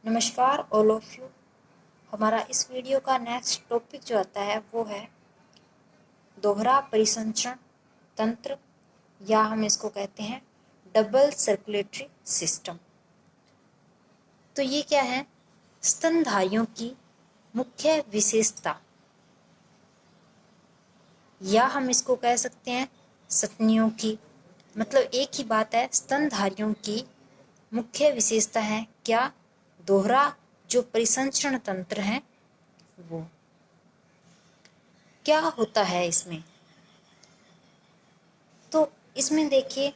नमस्कार all of you. हमारा इस वीडियो का नेक्स्ट टॉपिक जो आता है वो है दोहरा परिसंचरण तंत्र, या हम इसको कहते हैं डबल सर्कुलेटरी सिस्टम। तो ये क्या है? स्तनधारियों की मुख्य विशेषता, या हम इसको कह सकते हैं सतनियों की, मतलब एक ही बात है। स्तनधारियों की मुख्य विशेषता है क्या? दोहरा जो परिसंचरण तंत्र है वो। क्या होता है इसमें? तो इसमें देखिए,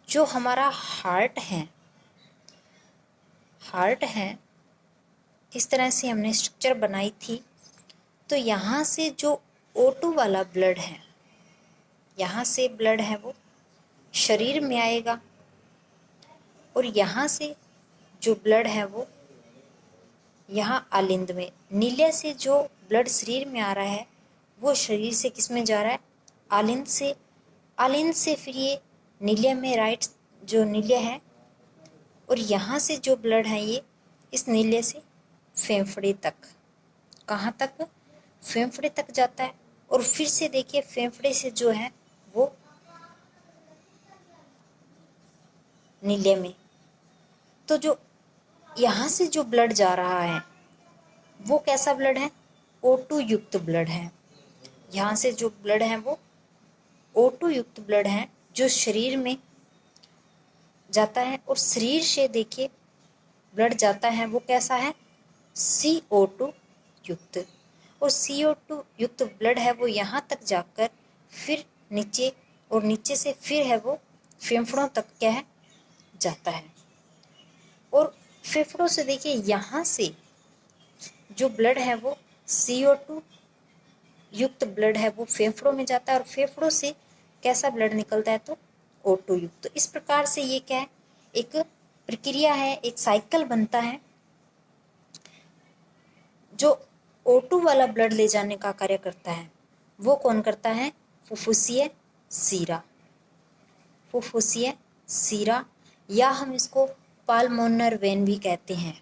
जो हमारा हार्ट है इस तरह से हमने स्ट्रक्चर बनाई थी। तो यहाँ से जो O2 वाला ब्लड है, यहाँ से ब्लड है वो शरीर में आएगा, और यहाँ से जो ब्लड है वो यहाँ आलिंद में, नीले से जो ब्लड शरीर में आ रहा है वो शरीर से किस में जा रहा है? आलिंद से। आलिंद से फिर ये नीले में राइट जो नीले है, और यहाँ से जो ब्लड है ये इस नीले से फेफड़े तक। कहाँ तक? फेफड़े तक जाता है। और फिर से देखिए, फेफड़े से जो है वो नीले में। तो जो यहाँ से जो ब्लड जा रहा है वो कैसा ब्लड है? O2 युक्त ब्लड है। यहाँ से जो ब्लड है वो O2 युक्त ब्लड है जो शरीर में जाता है। और शरीर से देखिए ब्लड जाता है वो कैसा है? CO2 युक्त। और CO2 युक्त ब्लड है वो यहाँ तक जाकर फिर नीचे, और नीचे से फिर है वो फेफड़ों तक क्या है? जाता है। और फेफड़ों से देखिए यहाँ से जो ब्लड है वो CO2 युक्त ब्लड है वो फेफड़ों में जाता है, और फेफड़ों से कैसा ब्लड निकलता है? तो O2 युक्त। तो इस प्रकार से ये क्या है? एक प्रक्रिया है, एक साइकिल बनता है जो O2 वाला ब्लड ले जाने का कार्य करता है। वो कौन करता है? फुफ्फुसीय सीरा। फुफ्फुसीय सीरा, या हम इसको पाल्मोनर वेन भी कहते हैं।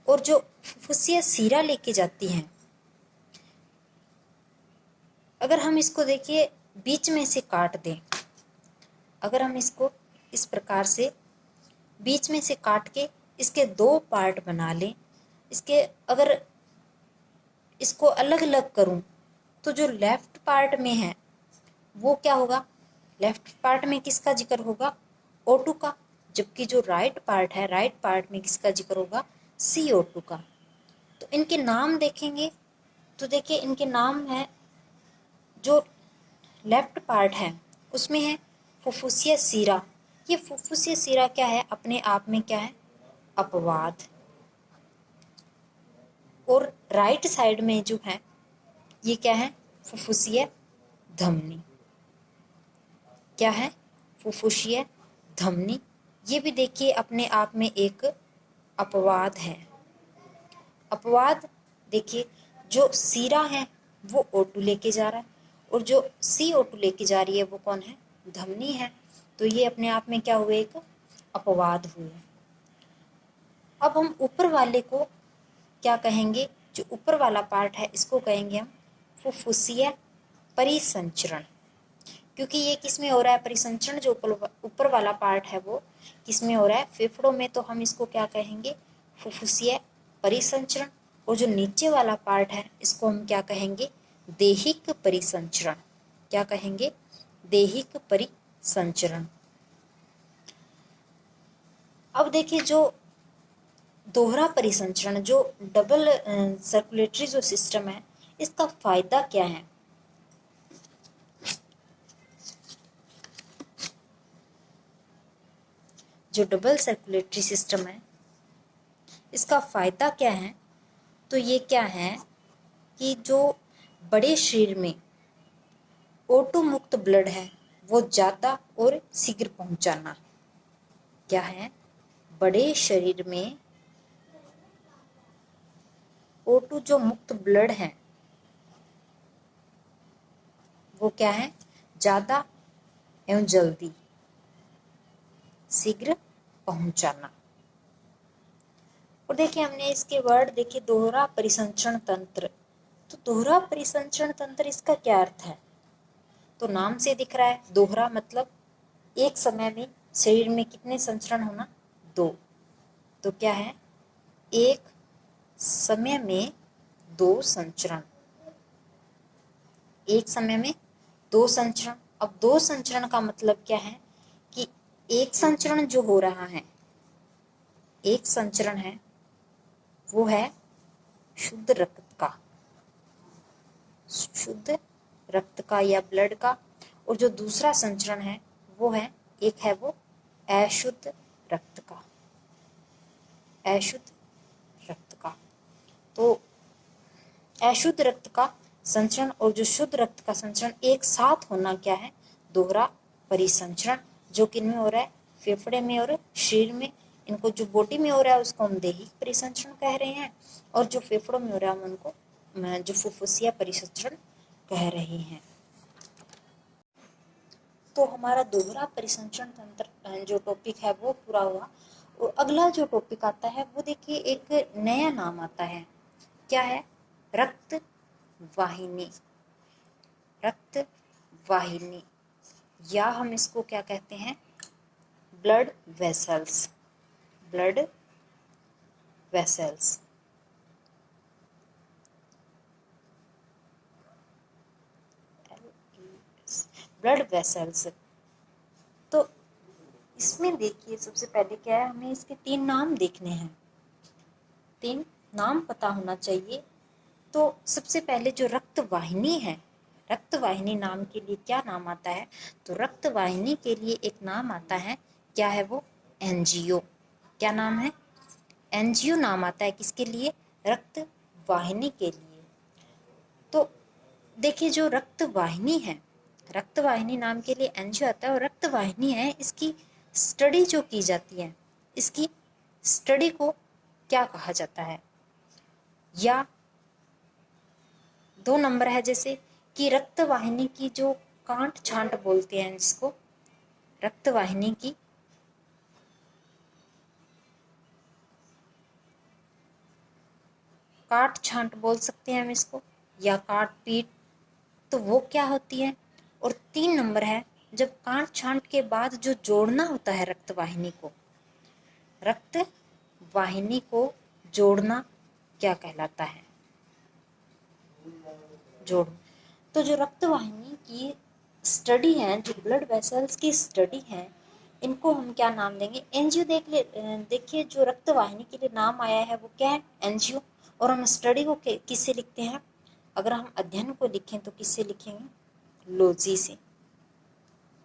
और जो फुफ्फुसीय सीरा लेके जाती हैं, अगर हम इसको देखिए बीच में से काट दें, अगर हम इसको इस प्रकार से बीच में से काट के इसके दो पार्ट बना लें, इसके अगर इसको अलग अलग करूं तो जो लेफ्ट पार्ट में है वो क्या होगा? लेफ्ट पार्ट में किसका जिक्र होगा? O2 का। जबकि जो राइट पार्ट है, राइट पार्ट में किसका जिक्र होगा? CO2 का। तो इनके नाम देखेंगे तो देखिए इनके नाम है, जो लेफ्ट पार्ट है उसमें है फुफ्फुसीय सीरा। ये फुफ्फुसीय सीरा क्या है? अपने आप में क्या है? अपवाद। और राइट साइड में जो है ये क्या है? फुफ्फुसीय धमनी। क्या है? फुफ्फुसीय धमनी। ये भी देखिए अपने आप में एक अपवाद है। अपवाद देखिए, जो सीरा है वो O2 लेके जा रहा है, और जो CO2 लेके जा रही है वो कौन है? धमनी है। तो ये अपने आप में क्या हुए? एक अपवाद हुए। अब हम ऊपर वाले को क्या कहेंगे? जो ऊपर वाला पार्ट है इसको कहेंगे हम फुफ्फुसीय परिसंचरण। क्योंकि ये किस में हो रहा है? परिसंचरण जो ऊपर वाला पार्ट है वो किस में हो रहा है? फेफड़ों में। तो हम इसको क्या कहेंगे? फुफ्फुसीय परिसंचरण। और जो नीचे वाला पार्ट है इसको हम क्या कहेंगे? देहिक परिसंचरण। क्या कहेंगे? देहिक परिसंचरण। अब देखिए, जो दोहरा परिसंचरण, जो डबल सर्कुलेटरी जो सिस्टम है, इसका फायदा क्या है? जो डबल सर्कुलेटरी सिस्टम है इसका फायदा क्या है? तो ये क्या है कि जो बड़े शरीर में O2 मुक्त ब्लड है वो ज़्यादा और शीघ्र पहुंचाना। क्या है? बड़े शरीर में O2 जो मुक्त ब्लड है वो क्या है? ज़्यादा एवं जल्दी, शीघ्र पहुंचाना। और देखिए हमने इसके वर्ड देखे, दोहरा परिसंचरण तंत्र। तो दोहरा परिसंचरण तंत्र, इसका क्या अर्थ है? तो नाम से दिख रहा है, दोहरा मतलब एक समय में शरीर में कितने संचरण होना? 2। तो क्या है? एक समय में 2 संचरण, एक समय में 2 संचरण। अब 2 संचरण का मतलब क्या है कि एक संचरण जो हो रहा है, एक संचरण है वो है शुद्ध रक्त का, शुद्ध रक्त का या ब्लड का, और जो दूसरा संचरण है वो है, एक है वो अशुद्ध रक्त का, अशुद्ध रक्त का। तो अशुद्ध रक्त का संचरण और जो शुद्ध रक्त का संचरण एक साथ होना क्या है? दोहरा परिसंचरण, जो किन में हो रहा है? फेफड़े में और शरीर में। इनको जो बॉडी में हो रहा है उसको हम दैहिक परिसंचरण कह रहे हैं, और जो फेफड़ों में हो रहा है हम उनको जो फुफ्फुसिया परिसंचरण कह रहे हैं। तो हमारा दोहरा परिसंचरण तंत्र जो टॉपिक है वो पूरा हुआ। और अगला जो टॉपिक आता है वो देखिए एक नया नाम आता है, क्या है? रक्त वाहिनी। रक्त वाहिनी, या हम इसको क्या कहते हैं? Blood vessels. Blood vessels. Blood vessels. तो इसमें देखिए सबसे पहले क्या है, हमें इसके 3 नाम देखने हैं, 3 नाम पता होना चाहिए। तो सबसे पहले जो रक्त वाहिनी है, रक्त वाहिनी नाम के लिए क्या नाम आता है? तो रक्त वाहिनी के लिए एक नाम आता है, क्या है वो? एनजीओ। क्या नाम है? एनजीओ नाम आता है किसके लिए? रक्त वाहिनी के लिए। तो देखिए जो रक्त वाहिनी है, रक्त वाहिनी नाम के लिए एनजीओ आता है, और रक्त वाहिनी है, इसकी स्टडी जो की जाती है, इसकी स्टडी को क्या कहा जाता है? या 2 नंबर है, जैसे कि रक्त वाहिनी की जो कांट छांट बोलते हैं जिसको, रक्त वाहिनी की काट छांट बोल सकते हैं हम इसको, या काट पीट, तो वो क्या होती है? और 3 नंबर है, जब काट छांट के बाद जो जोड़ना होता है रक्त वाहिनी को, रक्त वाहिनी को जोड़ना क्या कहलाता है? जोड़। तो जो रक्त वाहिनी की स्टडी है, जो ब्लड वेसल्स की स्टडी है, इनको हम क्या नाम देंगे? एनजीओ। देखिए जो रक्त वाहिनी के लिए नाम आया है वो क्या है? एनजीओ। और हम स्टडी को किससे लिखते हैं? अगर हम अध्ययन को लिखें तो किससे लिखेंगे? लॉजी से।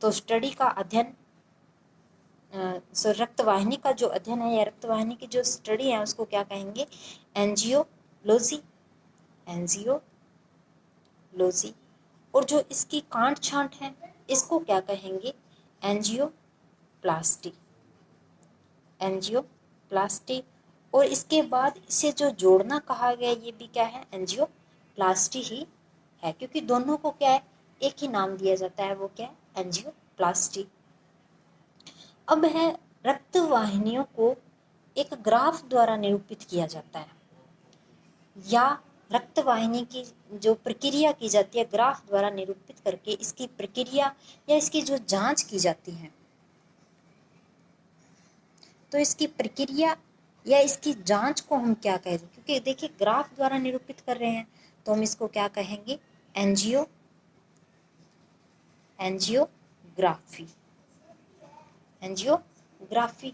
तो स्टडी का अध्ययन, रक्त वाहिनी का जो अध्ययन है या रक्त वाहिनी की जो स्टडी है उसको क्या कहेंगे? एंजियोलॉजी। एंजियोलॉजी। और जो इसकी कांट छांट है इसको क्या कहेंगे? एंजियोप्लास्टी। एंजियोप्लास्टी। और इसके बाद इसे जो जोड़ना कहा गया ये भी क्या है? एंजियोप्लास्टी ही है, क्योंकि दोनों को क्या है? एक ही नाम दिया जाता है, वो क्या है? एंजियोप्लास्टी। अब है रक्त वाहिनियों को एक ग्राफ द्वारा निरूपित किया जाता है, या रक्त वाहिनी की जो प्रक्रिया की जाती है ग्राफ द्वारा निरूपित करके इसकी प्रक्रिया या इसकी जो जांच की जाती है, तो इसकी प्रक्रिया या इसकी जांच को हम क्या कहेंगे? क्योंकि देखिए ग्राफ द्वारा निरूपित कर रहे हैं तो हम इसको क्या कहेंगे? एंजियोग्राफी। एंजियोग्राफी।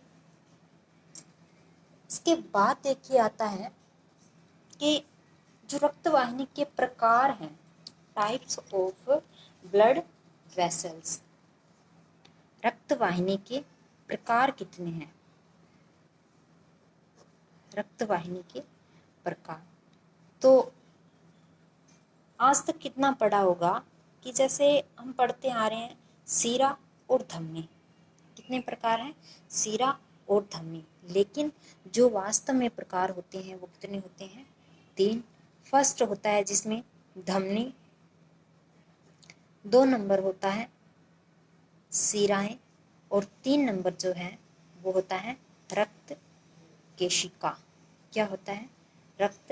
इसके बाद देखिए आता है कि जो रक्त वाहिनी के प्रकार हैं, टाइप्स ऑफ ब्लड वेसल्स, रक्त वाहिनी के प्रकार कितने हैं? रक्त वाहिनी के प्रकार, तो आज तक कितना पढ़ा होगा कि जैसे हम पढ़ते आ रहे हैं सीरा और धमनी, कितने प्रकार हैं? सीरा और धमनी। लेकिन जो वास्तव में प्रकार होते हैं वो कितने होते हैं? 3। फर्स्ट होता है जिसमें धमनी, 2 नंबर होता है सीराएं, और 3 नंबर जो है वो होता है रक्त केशिका। क्या होता है? रक्त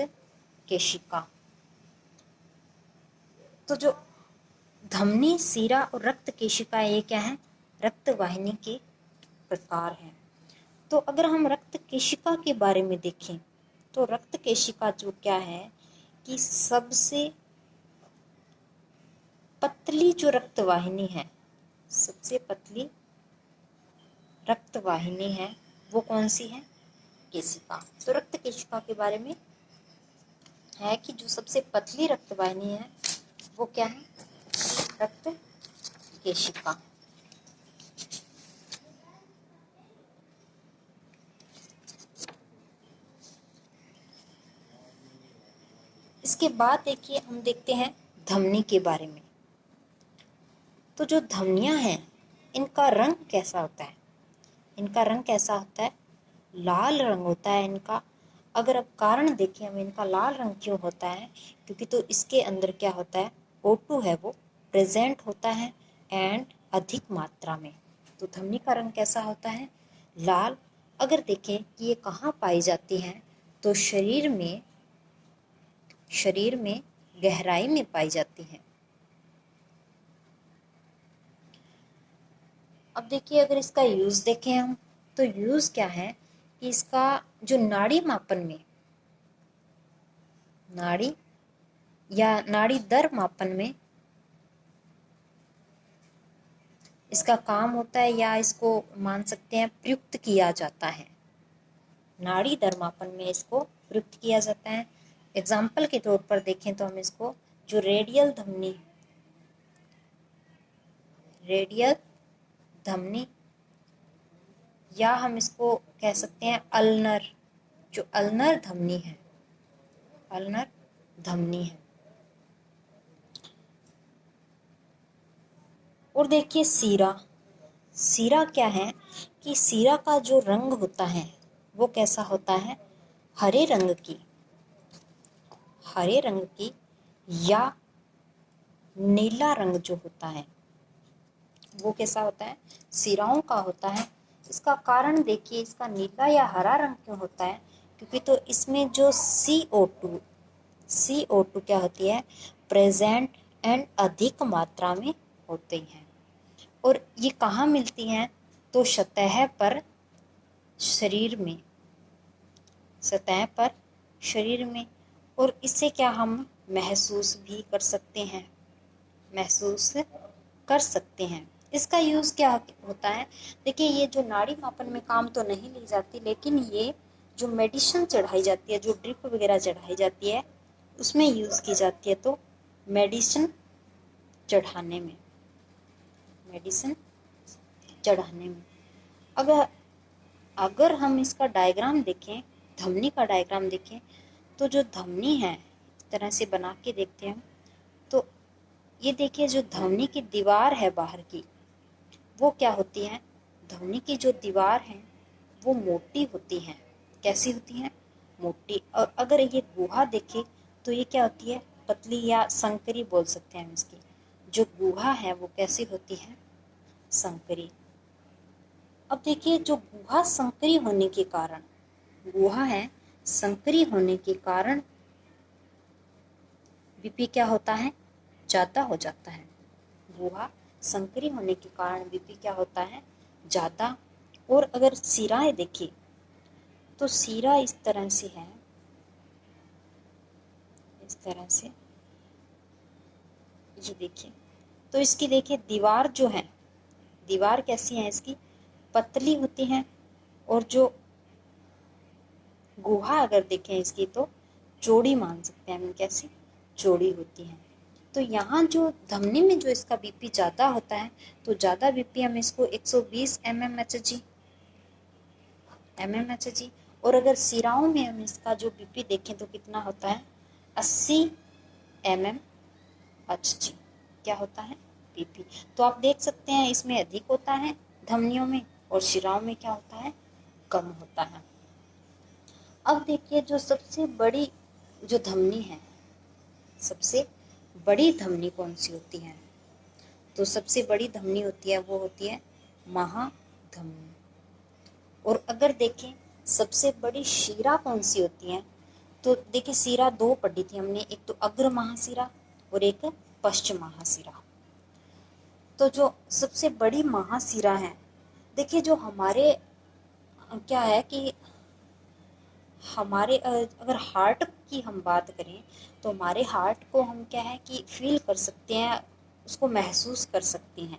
केशिका। तो जो धमनी, सीरा और रक्त केशिका ये क्या है? रक्त वाहिनी के प्रकार हैं। तो अगर हम रक्त केशिका के बारे में देखें तो रक्त केशिका जो क्या है कि सबसे पतली जो रक्त वाहिनी है, सबसे पतली रक्त वाहिनी है, वो कौन सी है? केशिका। तो रक्त केशिका के बारे में है कि जो सबसे पतली रक्त वाहिनी है वो क्या है? रक्त केशिका। इसके बाद देखिए हम देखते हैं धमनी के बारे में। तो जो धमनियां हैं इनका रंग कैसा होता है? इनका रंग कैसा होता है? लाल रंग होता है इनका। अगर अब कारण देखें हम, इनका लाल रंग क्यों होता है? क्योंकि तो इसके अंदर क्या होता है? O2 है वो प्रेजेंट होता है एंड अधिक मात्रा में। तो धमनी का रंग कैसा होता है? लाल। अगर देखें कि ये कहाँ पाई जाती हैं तो शरीर में गहराई में पाई जाती हैं। अब देखिए अगर इसका यूज देखें हम तो यूज क्या है कि इसका जो नाड़ी मापन में, नाड़ी या नाड़ी दर मापन में इसका काम होता है, या इसको मान सकते हैं प्रयुक्त किया जाता है। नाड़ी दर मापन में इसको प्रयुक्त किया जाता है। एग्जाम्पल के तौर पर देखें तो हम इसको जो रेडियल धमनी या हम इसको कह सकते हैं अल्नर, जो अल्नर धमनी है, अल्नर धमनी है। और देखिए सीरा क्या है कि सीरा का जो रंग होता है वो कैसा होता है? हरे रंग की या नीला रंग जो होता है वो कैसा होता है? सिराओं का होता है। इसका कारण देखिए, इसका नीला या हरा रंग क्यों होता है? क्योंकि तो इसमें जो CO2 क्या होती है? प्रेजेंट एंड अधिक मात्रा में होती हैं। और ये कहाँ मिलती हैं? तो सतह पर शरीर में। और इससे क्या हम महसूस भी कर सकते हैं। इसका यूज़ क्या होता है? देखिए ये जो नाड़ी मापन में काम तो नहीं ली जाती, लेकिन ये जो मेडिसिन चढ़ाई जाती है, जो ड्रिप वगैरह चढ़ाई जाती है, उसमें यूज़ की जाती है। तो मेडिसिन चढ़ाने में अगर हम इसका डायग्राम देखें, धमनी का डायग्राम देखें, तो जो धमनी है इस तरह से बना के देखते हैं तो ये देखिए जो धमनी की दीवार है बाहर की, वो क्या होती है? धमनी की जो दीवार है वो मोटी होती है। कैसी होती है? मोटी। और अगर ये गुहा देखे तो ये क्या होती है? पतली या संकरी बोल सकते हैं हम इसकी। जो गुहा है वो कैसी होती है? संकरी। अब देखिए जो गुहा संकरी होने के कारण बीपी क्या होता है? ज़्यादा हो जाता है। गुहा संकरी होने के कारण बीपी क्या होता है? ज़्यादा। और अगर सिराएं देखिए तो सिरा इस तरह से है, इस तरह से ये देखिए। तो इसकी देखिए दीवार जो है, दीवार कैसी है इसकी? पतली होती है। और जो गुहा अगर देखें इसकी तो चौड़ी मान सकते हैं हम, कैसी? चौड़ी होती है। तो यहाँ जो धमनी में जो इसका बीपी ज़्यादा होता है तो ज़्यादा बीपी हम इसको 120 mmHg। और अगर सिराओं में हम इसका जो बीपी देखें तो कितना होता है? 80 mmHg क्या होता है? बीपी। तो आप देख सकते हैं इसमें अधिक होता है धमनियों में, और शिराओं में क्या होता है? कम होता है। अब देखिए जो सबसे बड़ी जो धमनी है, सबसे बड़ी धमनी कौन सी होती है? तो सबसे बड़ी धमनी होती है वो होती है महाधमनी। और अगर देखें सबसे बड़ी शिरा कौन सी होती है? तो देखिए शिरा दो पढ़ी थी हमने, एक तो अग्र महाशिरा और एक पश्च महाशिरा। तो जो सबसे बड़ी महाशिरा है, देखिए जो हमारे क्या है कि हमारे अगर हार्ट की हम बात करें तो हमारे हार्ट को हम क्या है कि फील कर सकते हैं, उसको महसूस कर सकते हैं।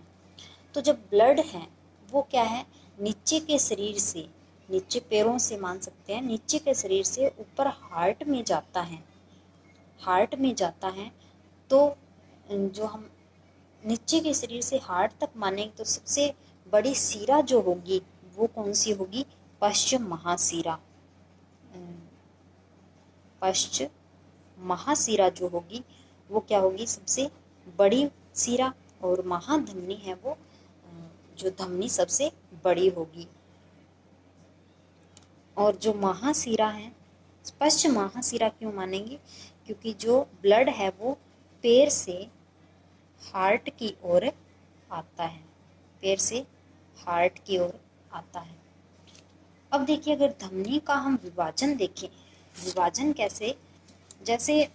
तो जब ब्लड है वो क्या है, नीचे के शरीर से, नीचे पैरों से मान सकते हैं, नीचे के शरीर से ऊपर हार्ट में जाता है, हार्ट में जाता है। तो जो हम नीचे के शरीर से हार्ट तक मानेंगे तो सबसे बड़ी शिरा जो होगी वो कौन सी होगी? पश्चिम महाशिरा। पश्च महाशिरा जो होगी वो क्या होगी? सबसे बड़ी शिरा। और महाधमनी है वो जो धमनी सबसे बड़ी होगी। और जो महाशिरा है, पश्च महाशिरा क्यों मानेंगे? क्योंकि जो ब्लड है वो पैर से हार्ट की ओर आता है, पैर से हार्ट की ओर आता है। अब देखिए अगर धमनी का हम विभाजन देखें, विभाजन कैसे, जैसे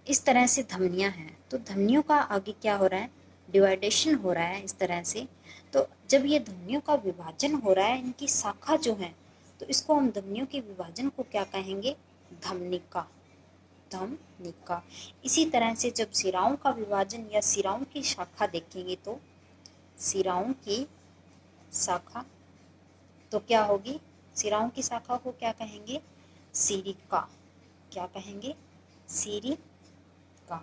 इस तरह से धमनियां हैं, तो धमनियों का आगे क्या हो रहा है? डिवाइडेशन हो रहा है इस तरह से। तो जब ये धमनियों का विभाजन हो रहा है, इनकी शाखा जो है, तो इसको हम धमनियों के विभाजन को क्या कहेंगे? धमनिका, धमनिका। इसी तरह से जब शिराओं का विभाजन या शिराओं की शाखा देखेंगे तो शिराओं की शाखा तो क्या होगी? शिराओं की शाखा को क्या कहेंगे? सिरिका। क्या कहेंगे? सिरिका।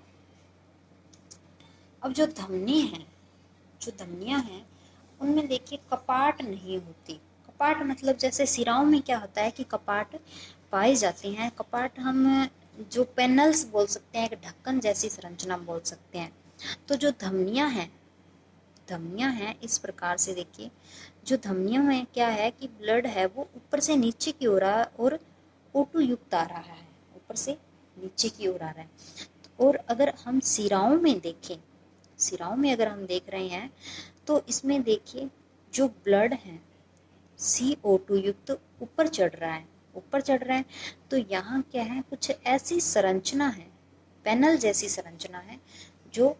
अब जो धमनी है, जो धमनियां हैं, उनमें देखिए कपाट नहीं होती। कपाट मतलब जैसे शिराओं में क्या होता है कि कपाट पाए जाते हैं। कपाट हम जो पैनल्स बोल सकते हैं, एक ढक्कन जैसी संरचना बोल सकते हैं। तो जो धमनियां हैं, धमनियां हैं इस प्रकार से देखिए, जो धमनियों में क्या है कि ब्लड है वो ऊपर से नीचे की ओर और O2 युक्त आ रहा है, ऊपर से नीचे की ओर आ रहा है। और अगर हम शिराओं में देखें, शिराओं में अगर हम देख रहे हैं तो इसमें देखिए जो ब्लड है CO2 युक्त ऊपर चढ़ रहा है, ऊपर चढ़ रहा है। तो यहाँ क्या है, कुछ ऐसी संरचना है, पैनल जैसी संरचना है, जो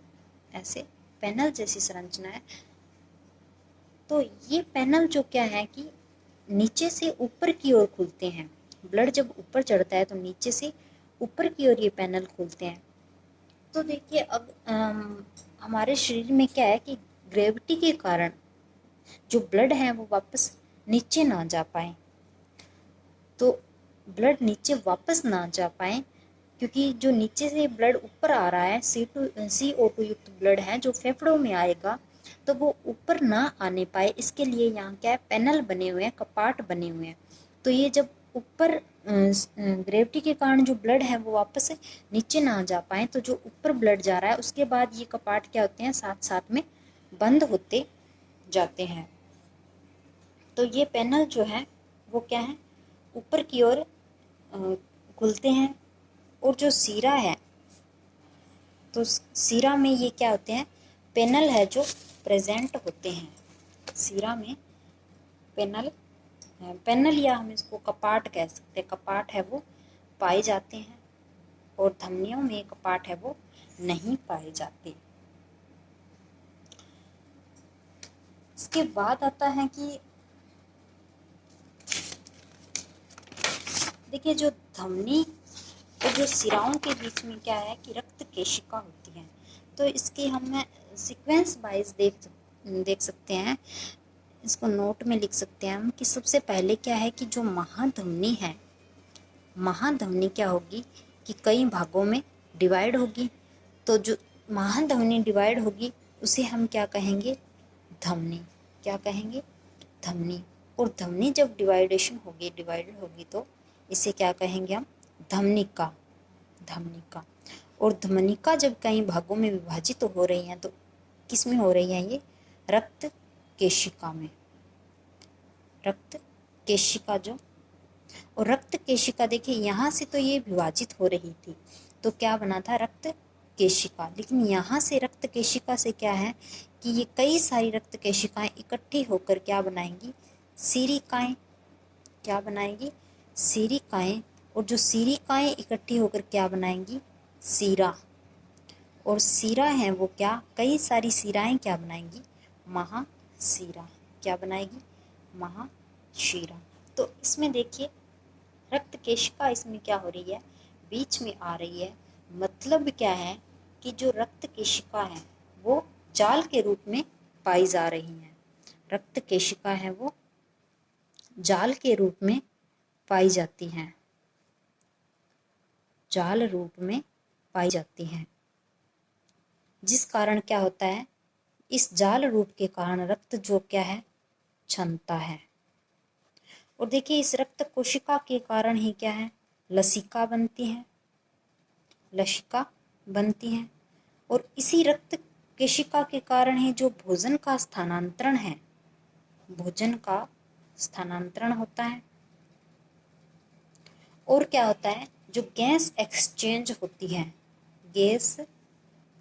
ऐसे पैनल जैसी संरचना है। तो ये पैनल जो क्या है कि नीचे से ऊपर की ओर खुलते हैं। ब्लड जब ऊपर चढ़ता है तो नीचे से ऊपर की ओर ये पैनल खुलते हैं। तो देखिए अब हमारे शरीर में क्या है कि ग्रेविटी के कारण जो ब्लड है वो वापस नीचे ना जा पाए, तो ब्लड नीचे वापस ना जा पाए, क्योंकि जो नीचे से ब्लड ऊपर आ रहा है, CO2 युक्त ब्लड है जो फेफड़ों में आएगा, तो वो ऊपर ना आने पाए, इसके लिए यहाँ क्या है, पैनल बने हुए हैं, कपाट बने हुए हैं। तो ये जब ऊपर ग्रेविटी के कारण जो ब्लड है वो वापस नीचे ना जा पाए, तो जो ऊपर ब्लड जा रहा है उसके बाद ये कपाट क्या होते हैं, साथ साथ में बंद होते जाते हैं। तो ये पैनल जो है वो क्या है, ऊपर की ओर खुलते हैं। और जो सीरा है, तो सीरा में ये क्या होते हैं, पैनल है जो प्रेजेंट होते हैं। सीरा में पैनल, पैनल या हम इसको कपाट कह सकते हैं, कपाट है वो पाए जाते हैं। और धमनियों में कपाट है वो नहीं पाए जाते। इसके बाद आता है कि देखिए जो धमनी और जो सिराओं के बीच में क्या है कि रक्त केशिका होती है। तो इसके हम सीक्वेंस वाइज देख सकते हैं, इसको नोट में लिख सकते हैं हम कि सबसे पहले क्या है कि जो महाधमनी है, महाधमनी क्या होगी कि कई भागों में डिवाइड होगी। तो जो महाधमनी डिवाइड होगी उसे हम क्या कहेंगे, धमनी। क्या कहेंगे, धमनी। और धमनी जब डिवाइडेड होगी तो इसे क्या कहेंगे हम, धमनिका, धमनिका। और धमनिका जब कई भागों में विभाजित तो हो रही हैं, तो किस में हो रही है ये, रक्त केशिका में, रक्त केशिका जो। और रक्त केशिका देखिए यहाँ से तो ये विभाजित हो रही थी, तो क्या बना था, रक्त केशिका। लेकिन यहाँ से रक्त केशिका से क्या है कि ये कई सारी रक्त केशिकाएं इकट्ठी होकर क्या बनाएंगी, सीरिकाएं, क्या बनाएगी? सीरिकाएं। और जो सीरिकाएं इकट्ठी होकर क्या बनाएंगी? सीरा। और सीरा है वो क्या? कई सारी सीराएं क्या बनाएंगी? महासीरा। क्या बनाएगी? महाशीरा। तो इसमें देखिए रक्त केशिका इसमें क्या हो रही है? बीच में आ रही है। मतलब क्या है कि जो रक्त केशिका है वो जाल के रूप में पाई जा रही है। रक्त केशिका है वो जाल के रूप में पाई जाती हैं, जाल रूप में पाई जाती हैं। जिस कारण क्या होता है? इस जाल रूप के कारण रक्त जो क्या है? क्षमता है। और देखिए इस रक्त कोशिका के कारण ही क्या है? लसिका बनती है, लसिका बनती है। और इसी रक्त केशिका के कारण ही जो भोजन का स्थानांतरण है, भोजन का स्थानांतरण होता है। और क्या होता है? जो गैस एक्सचेंज होती है, गैस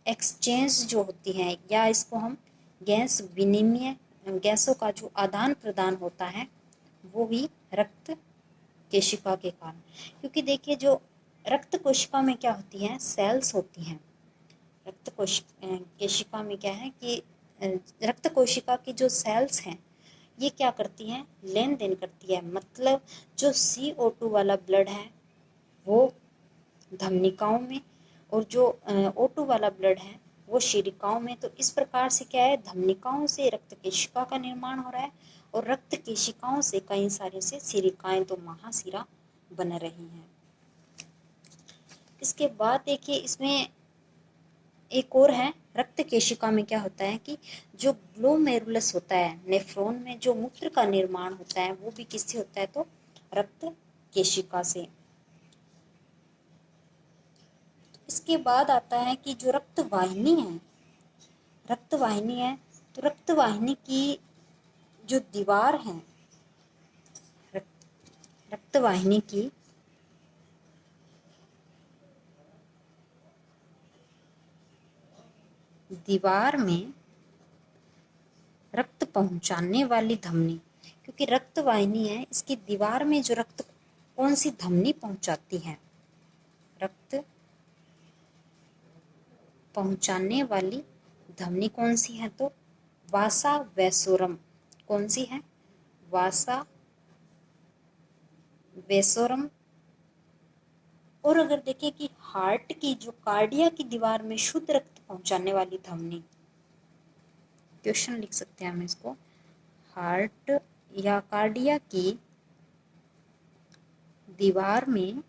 एक्सचेंज जो होती है, या इसको हम गैस विनिमय, गैसों का जो आदान प्रदान होता है वो ही रक्त केशिका के कारण। क्योंकि देखिए जो रक्त कोशिका में क्या होती है? सेल्स होती हैं। रक्त केशिका में क्या है कि रक्त कोशिका की जो सेल्स हैं ये क्या करती हैं? लेन देन करती है। मतलब जो CO2 वाला ब्लड है वो धमनिकाओं में, और जो O2 वाला ब्लड है वो शिरिकाओं में। तो इस प्रकार से क्या है? धमनिकाओं से रक्त केशिका का निर्माण हो रहा है, और रक्त केशिकाओं से कई सारे से सिरिकाएं, तो महाशिरा बन रही हैं। इसके बाद देखिए इसमें एक और है, रक्त केशिका में क्या होता है कि जो ग्लोमेरुलस होता है, नेफ्रॉन में जो मूत्र का निर्माण होता है वो भी किससे होता है? तो रक्त केशिका से। इसके बाद आता है कि जो रक्तवाहिनी है, रक्तवाहिनी है, तो रक्तवाहिनी की जो दीवार है, रक्तवाहिनी की दीवार में रक्त पहुंचाने वाली धमनी, क्योंकि रक्तवाहिनी है इसकी दीवार में जो रक्त कौन सी धमनी पहुंचाती है? रक्त पहुंचाने वाली धमनी कौन सी है? तो वासा वैसोरम। कौन सी है? वासा वैसोरम। और अगर देखें कि हार्ट की जो कार्डिया की दीवार में शुद्ध रक्त पहुंचाने वाली धमनी, क्वेश्चन लिख सकते हैं हम इसको, हार्ट या कार्डिया की दीवार में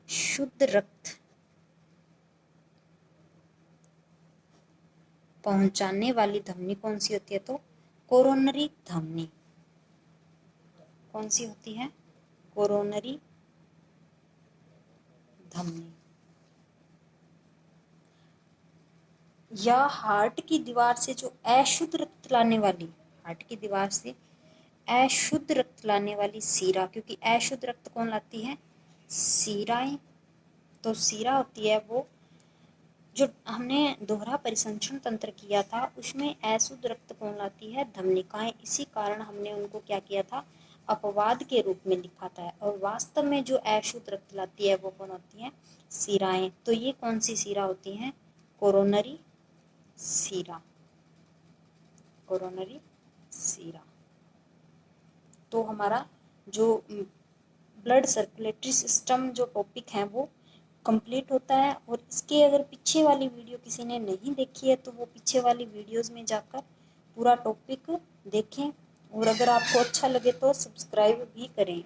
शुद्ध रक्त पहुंचाने वाली धमनी कौन सी होती है? तो कोरोनरी धमनी। कौन सी होती है? कोरोनरी धमनी। या हार्ट की दीवार से जो अशुद्ध रक्त लाने वाली, हार्ट की दीवार से अशुद्ध रक्त लाने वाली सीरा, क्योंकि अशुद्ध रक्त कौन लाती है? सीराएं। तो सीरा होती है वो जो हमने दोहरा परिसंचरण तंत्र किया था उसमें अशुद्ध रक्त कौन लाती है? धमनिकाएं। इसी कारण हमने उनको क्या किया था? अपवाद के रूप में लिखा था। और वास्तव में जो अशुद्ध रक्त लाती है वो कौन होती है? सीराएं। तो ये कौन सी सीरा होती हैं? कोरोनरी सीरा। कोरोनरी सीरा। तो हमारा जो ब्लड सर्कुलेटरी सिस्टम जो टॉपिक है वो कंप्लीट होता है। और इसके अगर पीछे वाली वीडियो किसी ने नहीं देखी है तो वो पीछे वाली वीडियोस में जाकर पूरा टॉपिक देखें। और अगर आपको अच्छा लगे तो सब्सक्राइब भी करें।